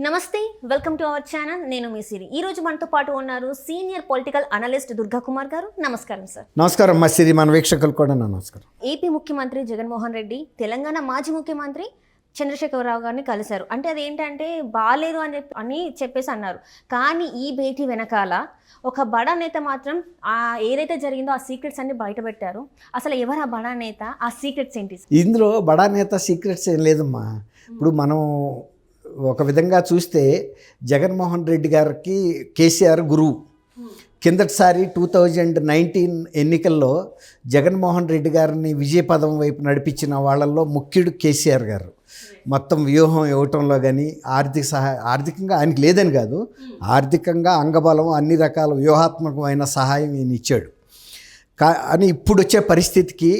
నమస్తే, welcome to our channel. నేను మీ సిరి. ఈ రోజు మనతో పాటు ఉన్నారు senior political analyst Durga Kumar గారు. నమస్కారం సార్. నమస్కారం మా సిరి, మన వీక్షకులు కూడా నమస్కారం. ఏపీ ముఖ్యమంత్రి జగన్మోహన్ రెడ్డి తెలంగాణ మాజీ ముఖ్యమంత్రి చంద్రశేఖరరావు గారిని కలిశారు. అంటే అదేంటంటే బాగాలేదు అని చెప్పేసి అన్నారు. కానీ ఈ భేటీ వెనకాల ఒక బడా నేత మాత్రం ఏదైతే జరిగిందో ఆ సీక్రెట్స్ అన్ని బయటపెట్టారు. అసలు ఎవరు ఆ బడా నేత, ఆ సీక్రెట్స్ ఏంటి? ఇందులో బడా నేత సీక్రెట్స్ ఏం లేదమ్మా. ఇప్పుడు మనం ఒక విధంగా చూస్తే జగన్మోహన్ రెడ్డి గారికి కేసీఆర్ గురువు. కిందటిసారి 2019 ఎన్నికల్లో జగన్మోహన్ రెడ్డి గారిని విజయపదం వైపు నడిపించిన వాళ్ళల్లో ముఖ్యుడు కేసీఆర్ గారు. మొత్తం వ్యూహం ఇవ్వటంలో కానీ ఆర్థికంగా ఆయనకి లేదని కాదు, ఆర్థికంగా అంగబలం అన్ని రకాల వ్యూహాత్మకమైన సహాయం ఈయన ఇచ్చాడు. అని ఇప్పుడు వచ్చే పరిస్థితికి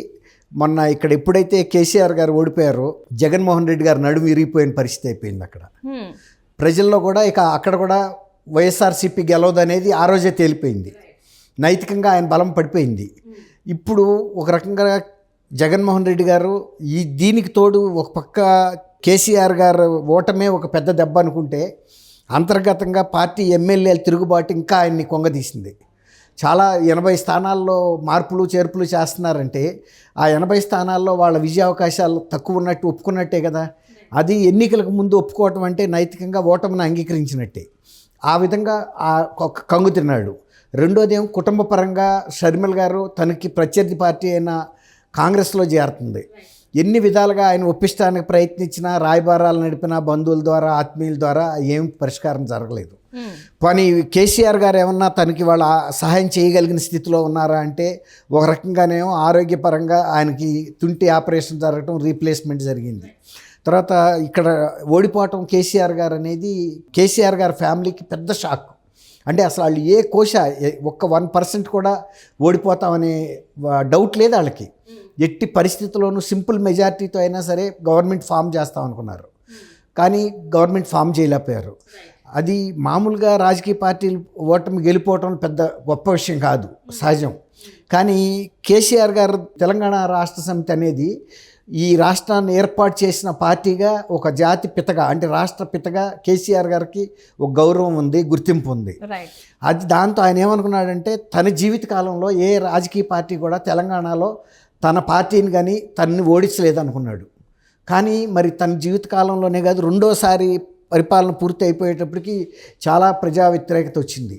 మొన్న ఇక్కడ ఎప్పుడైతే కేసీఆర్ గారు ఓడిపోయారో జగన్మోహన్ రెడ్డి గారు నడుము విరిగిపోయిన పరిస్థితి అయిపోయింది. అక్కడ ప్రజల్లో కూడా ఇక అక్కడ కూడా వైఎస్ఆర్సీపీ గెలవదనేది ఆ రోజే తేలిపోయింది. నైతికంగా ఆయన బలం పడిపోయింది. ఇప్పుడు ఒక రకంగా జగన్మోహన్ రెడ్డి గారు దీనికి తోడు ఒక పక్క కేసీఆర్ గారు ఓటమే ఒక పెద్ద దెబ్బ అనుకుంటే, అంతర్గతంగా పార్టీ ఎమ్మెల్యేల తిరుగుబాటు ఇంకా ఆయన్ని కొంగదీసింది. చాలా 80 స్థానాల్లో మార్పులు చేర్పులు చేస్తున్నారంటే ఆ 80 స్థానాల్లో వాళ్ళ విజయ అవకాశాలు తక్కువ ఉన్నట్టు ఒప్పుకున్నట్టే కదా. అది ఎన్నికలకు ముందు ఒప్పుకోవటం అంటే నైతికంగా ఓటమిని అంగీకరించినట్టే. ఆ విధంగా కంగు తిన్నాడు. రెండోదేమో కుటుంబ పరంగా షర్మిల గారు తనకి ప్రత్యర్థి పార్టీ అయిన కాంగ్రెస్లో చేరుతుంది. ఎన్ని విధాలుగా ఆయన ఒప్పించడానికి ప్రయత్నించినా, రాయబారాలు నడిపినా, బంధువుల ద్వారా ఆత్మీయుల ద్వారా ఏం పరిష్కారం జరగలేదు. కానీ కేసీఆర్ గారు ఏమన్నా తనకి వాళ్ళ సహాయం చేయగలిగిన స్థితిలో ఉన్నారా అంటే ఒక రకంగానేమో ఆరోగ్యపరంగా ఆయనకి తుంటి ఆపరేషన్ జరగటం, రీప్లేస్మెంట్ జరిగింది. తర్వాత ఇక్కడ ఓడిపోవటం కేసీఆర్ గారు అనేది కేసీఆర్ గారి ఫ్యామిలీకి పెద్ద షాక్. అంటే అసలు వాళ్ళు ఏ ఒక్క 1% కూడా ఓడిపోతామనే డౌట్ లేదు వాళ్ళకి. ఎట్టి పరిస్థితుల్లోనూ సింపుల్ మెజారిటీతో అయినా సరే గవర్నమెంట్ ఫామ్ చేస్తాం అనుకున్నారు. కానీ గవర్నమెంట్ ఫామ్ చేయలేకపోయారు. అది మామూలుగా రాజకీయ పార్టీలు ఓటమి గెలిపోవటం పెద్ద గొప్ప విషయం కాదు, సహజం. కానీ కేసీఆర్ గారు తెలంగాణ రాష్ట్ర సమితి అనేది ఈ రాష్ట్రాన్ని ఏర్పాటు చేసిన పార్టీగా ఒక జాతి పితగా, అంటే రాష్ట్ర పితగా కేసీఆర్ గారికి ఒక గౌరవం ఉంది, గుర్తింపు ఉంది. అది దాంతో ఆయన ఏమనుకున్నాడంటే తన జీవితకాలంలో ఏ రాజకీయ పార్టీ కూడా తెలంగాణలో తన పార్టీని కానీ తనని ఓడించలేదనుకున్నాడు. కానీ మరి తన జీవితకాలంలోనే కాదు, రెండోసారి పరిపాలన పూర్తి అయిపోయేటప్పటికి చాలా ప్రజా వ్యతిరేకత వచ్చింది.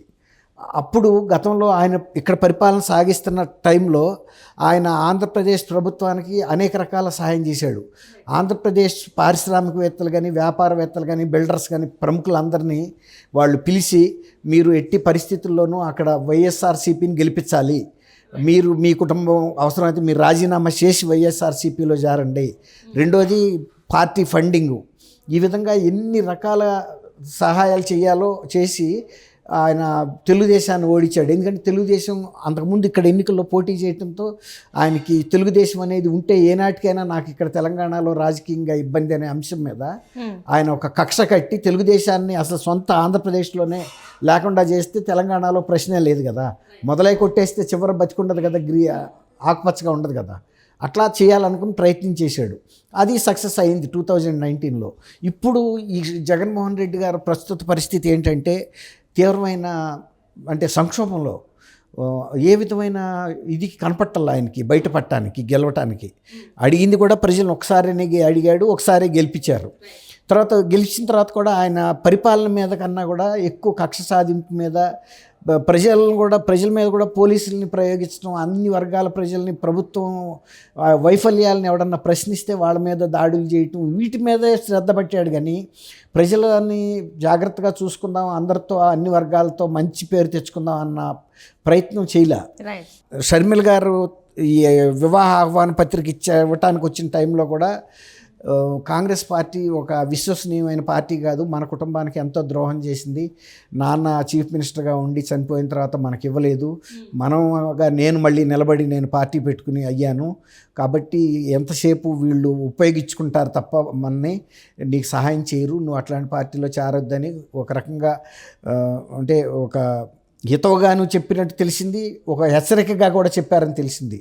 అప్పుడు గతంలో ఆయన ఇక్కడ పరిపాలన సాగిస్తున్న టైంలో ఆయన ఆంధ్రప్రదేశ్ ప్రభుత్వానికి అనేక రకాల సహాయం చేశాడు. ఆంధ్రప్రదేశ్ పారిశ్రామికవేత్తలు కానీ, వ్యాపారవేత్తలు కానీ, బిల్డర్స్ కానీ, ప్రముఖులందరినీ వాళ్ళు పిలిచి, మీరు ఎట్టి పరిస్థితుల్లోనూ అక్కడ వైఎస్ఆర్సీపీని గెలిపించాలి, మీరు మీ కుటుంబం అవసరమైతే మీరు రాజీనామా చేసి వైఎస్ఆర్సీపీలో చేరండి, రెండోది పార్టీ ఫండింగు, ఈ విధంగా ఎన్ని రకాల సహాయాలు చేయాలో చేసి ఆయన తెలుగుదేశాన్ని ఓడించాడు. ఎందుకంటే తెలుగుదేశం అంతకుముందు ఇక్కడ ఎన్నికల్లో పోటీ చేయడంతో ఆయనకి తెలుగుదేశం అనేది ఉంటే ఏనాటికైనా నాకు ఇక్కడ తెలంగాణలో రాజకీయంగా ఇబ్బంది అనే అంశం మీద ఆయన ఒక కక్ష కట్టి తెలుగుదేశాన్ని అసలు సొంత ఆంధ్రప్రదేశ్లోనే లేకుండా చేస్తే తెలంగాణలో ప్రశ్నే లేదు కదా, మొదలై కొట్టేస్తే చివరి బతికుండదు కదా, ఆకుపచ్చగా ఉండదు కదా, అట్లా చేయాలనుకుని ప్రయత్నం చేశాడు. అది సక్సెస్ అయింది 2019లో. ఇప్పుడు ఈ జగన్మోహన్ రెడ్డి గారు ప్రస్తుత పరిస్థితి ఏంటంటే తీవ్రమైన, అంటే సంక్షోభంలో, ఏ విధమైన ఇది కనపట్టాలి ఆయనకి బయటపడటానికి, గెలవటానికి. అడిగింది కూడా ప్రజలను ఒకసారి అడిగాడు, ఒకసారి గెలిపించారు. తర్వాత గెలిచిన తర్వాత కూడా ఆయన పరిపాలన మీద కన్నా కూడా ఎక్కువ కక్ష సాధింపు మీద, ప్రజల మీద కూడా పోలీసుల్ని ప్రయోగించడం, అన్ని వర్గాల ప్రజల్ని, ప్రభుత్వం వైఫల్యాలను ఎవడన్నా ప్రశ్నిస్తే వాళ్ళ మీద దాడులు చేయటం, వీటి మీదే శ్రద్ధ పెట్టాడు. కానీ ప్రజలని జాగ్రత్తగా చూసుకుందాం, అందరితో అన్ని వర్గాలతో మంచి పేరు తెచ్చుకుందాం అన్న ప్రయత్నం చేయలే. షర్మిల గారు ఈ వివాహ ఆహ్వాన పత్రిక ఇవ్వటానికి వచ్చిన టైంలో కూడా కాంగ్రెస్ పార్టీ ఒక విశ్వసనీయమైన పార్టీ కాదు, మన కుటుంబానికి ఎంతో ద్రోహం చేసింది, నాన్న చీఫ్ మినిస్టర్గా ఉండి చనిపోయిన తర్వాత మనకి ఇవ్వలేదు, నేను మళ్ళీ నిలబడి నేను పార్టీ పెట్టుకుని అయ్యాను, కాబట్టి ఎంతసేపు వీళ్ళు ఉపయోగించుకుంటారు తప్ప మనని, నీకు సహాయం చేయరు, నువ్వు అట్లాంటి పార్టీలో చేరొద్దని ఒక రకంగా, అంటే ఒక హితవుగాను చెప్పినట్టు తెలిసింది, ఒక హెచ్చరికగా కూడా చెప్పారని తెలిసింది.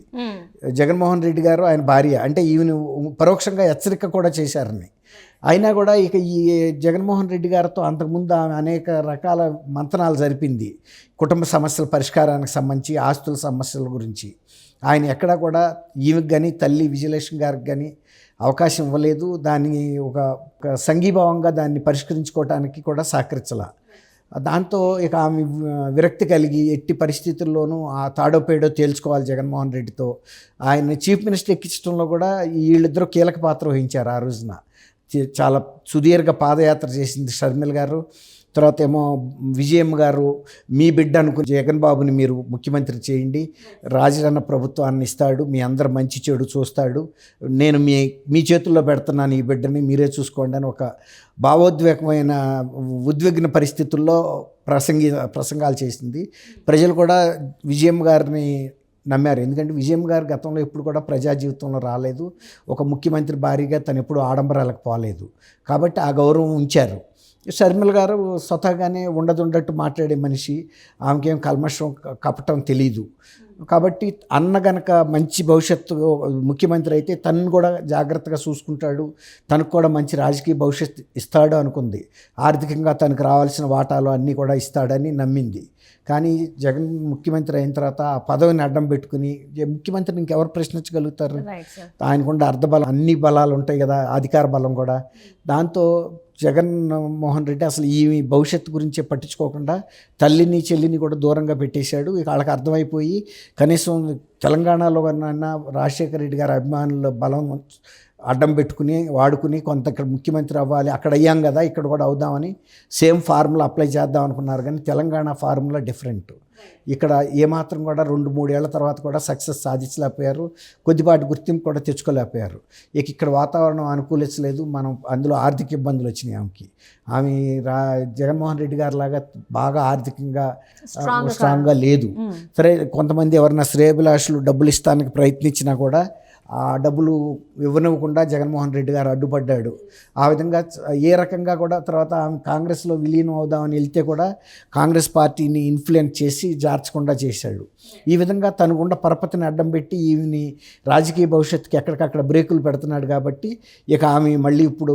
జగన్మోహన్ రెడ్డి గారు ఆయన భార్య, అంటే ఈయన పరోక్షంగా హెచ్చరిక కూడా చేశారని. అయినా కూడా ఇక ఈ జగన్మోహన్ రెడ్డి గారితో అంతకుముందు ఆమె అనేక రకాల మంతనాలు జరిపింది కుటుంబ సమస్యల పరిష్కారానికి సంబంధించి, ఆస్తుల సమస్యల గురించి. ఆయన ఎక్కడా కూడా ఈమెకు కానీ తల్లి విజయలక్ష్మి గారికి కానీ అవకాశం ఇవ్వలేదు. దాన్ని ఒక సంఘీభావంగా దాన్ని పరిష్కరించుకోవడానికి కూడా సహకరించాల. దాంతో ఇక ఆమె విరక్తి కలిగి ఎట్టి పరిస్థితుల్లోనూ ఆ తాడో పేడో తేల్చుకోవాలి జగన్మోహన్ రెడ్డితో. ఆయన చీఫ్ మినిస్టర్ ఎక్కించడంలో కూడా వీళ్ళిద్దరూ కీలక పాత్ర వహించారు. ఆ రోజున చాలా సుదీర్ఘ పాదయాత్ర చేసింది షర్మిల గారు. తర్వాత ఏమో విజయమ్మ గారు, మీ బిడ్డ అనుకుని జగన్ బాబుని మీరు ముఖ్యమంత్రి చేయండి, రాజరన్న ప్రభుత్వాన్ని ఇస్తాడు, మీ అందరు మంచి చెడు చూస్తాడు, నేను మీ చేతుల్లో పెడుతున్నాను ఈ బిడ్డని, మీరే చూసుకోండి అని ఒక భావోద్వేగమైన ఉద్విగ్న పరిస్థితుల్లో ప్రసంగాలు చేసింది. ప్రజలు కూడా విజయమ్మ గారిని నమ్మారు. ఎందుకంటే విజయమ్మ గారు గతంలో ఎప్పుడు కూడా ప్రజా జీవితంలో రాలేదు. ఒక ముఖ్యమంత్రి భారీగా తను ఎప్పుడు ఆడంబరాలకు పోలేదు. కాబట్టి ఆ గౌరవం ఉంచారు. షర్మిల గారు స్వతహాగానే ఉండదుండట్టు మాట్లాడే మనిషి, ఆమెకేం కల్మషం కపటం తెలీదు. కాబట్టి అన్న గనక మంచి భవిష్యత్తు ముఖ్యమంత్రి అయితే తనను కూడా జాగ్రత్తగా చూసుకుంటాడు, తనకు కూడా మంచి రాజకీయ భవిష్యత్తు ఇస్తాడు అనుకుంది. ఆర్థికంగా తనకు రావాల్సిన వాటాలు అన్నీ కూడా ఇస్తాడని నమ్మింది. కానీ జగన్ ముఖ్యమంత్రి అయిన తర్వాత ఆ పదవిని అడ్డం పెట్టుకుని ముఖ్యమంత్రిని ఇంకెవరు ప్రశ్నించగలుగుతారు? ఆయనకుండా అర్ధబలం, అన్ని బలాలు ఉంటాయి కదా, అధికార బలం కూడా. దాంతో జగన్మోహన్ రెడ్డి అసలు ఈ భవిష్యత్తు గురించి పట్టించుకోకుండా తల్లిని చెల్లిని కూడా దూరంగా పెట్టేశాడు. ఇక వాళ్ళకి అర్థమైపోయి కనీసం తెలంగాణలో కన్నా రాజశేఖర రెడ్డి గారి అభిమానుల బలం అడ్డం పెట్టుకుని వాడుకుని కొంత ఇక్కడ ముఖ్యమంత్రి అవ్వాలి, అక్కడ అయ్యాం కదా ఇక్కడ కూడా అవుదామని సేమ్ ఫార్ములా అప్లై చేద్దాం అనుకున్నారు. కానీ తెలంగాణ ఫార్ములా డిఫరెంట్. ఇక్కడ ఏమాత్రం కూడా 2-3 ఏళ్ల తర్వాత కూడా సక్సెస్ సాధించలేకపోయారు, కొద్దిపాటి గుర్తింపు కూడా తెచ్చుకోలేకపోయారు. ఇక ఇక్కడ వాతావరణం అనుకూలించలేదు, మనం అందులో ఆర్థిక ఇబ్బందులు వచ్చినాయి ఆమెకి. ఆమె జగన్మోహన్ రెడ్డి గారి లాగా బాగా ఆర్థికంగా స్ట్రాంగ్గా లేదు. సరే, కొంతమంది ఎవరైనా శ్రేయభిలాషులు డబ్బులు ఇస్తానికి ప్రయత్నించినా కూడా ఆ డబ్బులు ఇవ్వనివ్వకుండా జగన్మోహన్ రెడ్డి గారు అడ్డుపడ్డాడు. ఆ విధంగా ఏ రకంగా కూడా తర్వాత ఆమె కాంగ్రెస్లో విలీనం అవుదామని వెళ్తే కూడా కాంగ్రెస్ పార్టీని ఇన్ఫ్లుయెన్స్ చేసి జార్చకుండా చేశాడు. ఈ విధంగా తనకుండా పరపతిని అడ్డం పెట్టి ఈమెని రాజకీయ భవిష్యత్తుకి ఎక్కడికక్కడ బ్రేకులు పెడుతున్నాడు. కాబట్టి ఇక ఆమె మళ్ళీ ఇప్పుడు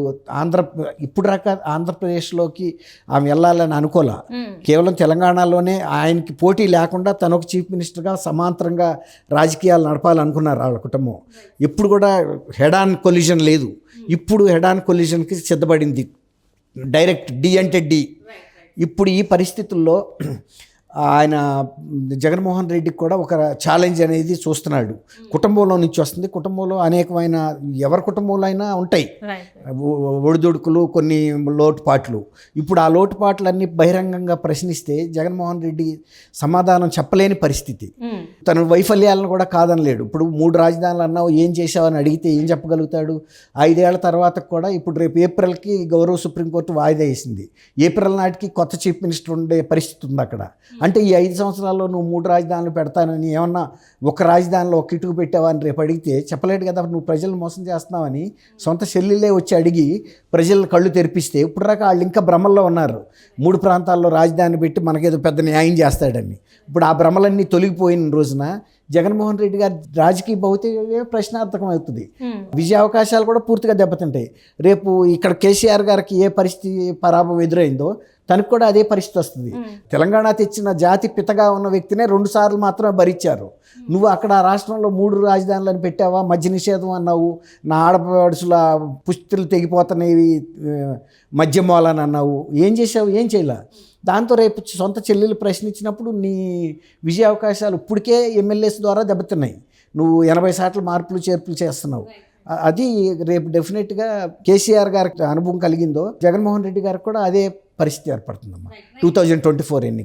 ఆంధ్రప్రదేశ్లోకి ఆమె వెళ్ళాలని అనుకోలే. కేవలం తెలంగాణలోనే ఆయనకి పోటీ లేకుండా తను ఒక చీఫ్ మినిస్టర్గా సమాంతరంగా రాజకీయాలు నడపాలనుకున్నారు వాళ్ళ కుటుంబం. ఇప్పుడు కూడా హెడ్ ఆన్ కొలిజన్ లేదు. ఇప్పుడు హెడ్ ఆన్ కొలిజన్కి సిద్ధపడింది, డైరెక్ట్ డి అంటే డి. ఇప్పుడు ఈ పరిస్థితుల్లో ఆయన జగన్మోహన్ రెడ్డికి కూడా ఒక ఛాలెంజ్ అనేది చూస్తున్నాడు. కుటుంబంలో నుంచి వస్తుంది. కుటుంబంలో అనేకమైన ఎవరి కుటుంబంలో అయినా ఉంటాయి ఒడిదుడుకులు, కొన్ని లోటుపాట్లు. ఇప్పుడు ఆ లోటుపాట్లన్నీ బహిరంగంగా ప్రశ్నిస్తే జగన్మోహన్ రెడ్డి సమాధానం చెప్పలేని పరిస్థితి. తన వైఫల్యాలను కూడా కాదనలేడు. ఇప్పుడు 3 రాజధానులు అన్నావు, ఏం చేశావని అడిగితే ఏం చెప్పగలుగుతాడు? 5 ఏళ్ల తర్వాత కూడా ఇప్పుడు రేపు ఏప్రిల్కి గౌరవ సుప్రీంకోర్టు వాయిదా వేసింది. ఏప్రిల్ నాటికి కొత్త చీఫ్ మినిస్టర్ ఉండే పరిస్థితి ఉంది అక్కడ. అంటే ఈ 5 సంవత్సరాల్లో నువ్వు 3 రాజధానులు పెడతానని ఏమన్నా ఒక రాజధానిలో ఒక ఇటుకు పెట్టావని రేపు అడిగితే చెప్పలేడు కదా. నువ్వు ప్రజలను మోసం చేస్తున్నావని సొంత చెల్లెళ్ళే వచ్చి అడిగి ప్రజల కళ్ళు తెరిపిస్తే ఇప్పుడు దాకా వాళ్ళు ఇంకా భ్రమల్లో ఉన్నారు. 3 ప్రాంతాల్లో రాజధాని పెట్టి మనకేదో పెద్ద న్యాయం చేస్తాడని. ఇప్పుడు ఆ భ్రమలన్నీ తొలగిపోయిన రోజున జగన్మోహన్ రెడ్డి గారి రాజకీయ భౌతిక ప్రశ్నార్థకం అవుతుంది. విజయ అవకాశాలు కూడా పూర్తిగా దెబ్బతింటాయి. రేపు ఇక్కడ కేసీఆర్ గారికి ఏ పరిస్థితి పరాభవం ఎదురైందో తనకు కూడా అదే పరిస్థితి వస్తుంది. తెలంగాణ తెచ్చిన జాతి పితగా ఉన్న వ్యక్తినే 2 సార్లు మాత్రమే భరించారు. నువ్వు అక్కడ రాష్ట్రంలో 3 రాజధానులను పెట్టావా, మద్య నిషేధం అన్నావు, నా ఆడపడుచుల పుస్తులు తెగిపోతున్నాయి మద్యమూలని అన్నావు, ఏం చేసావు? ఏం చేయలే. దాంతో రేపు సొంత చెల్లెలు ప్రశ్నించినప్పుడు నీ విజయ అవకాశాలు ఇప్పటికే ఎమ్మెల్యేస్ ద్వారా దెబ్బతిన్నాయి. నువ్వు 80 శాతం మార్పులు చేర్పులు చేస్తున్నావు. అది రేపు డెఫినెట్గా కేసీఆర్ గారికి అనుభవం కలిగిందో జగన్మోహన్ రెడ్డి గారికి కూడా అదే పరిస్థితి ఏర్పడుతుందమ్మా 2024 ఎన్నిక.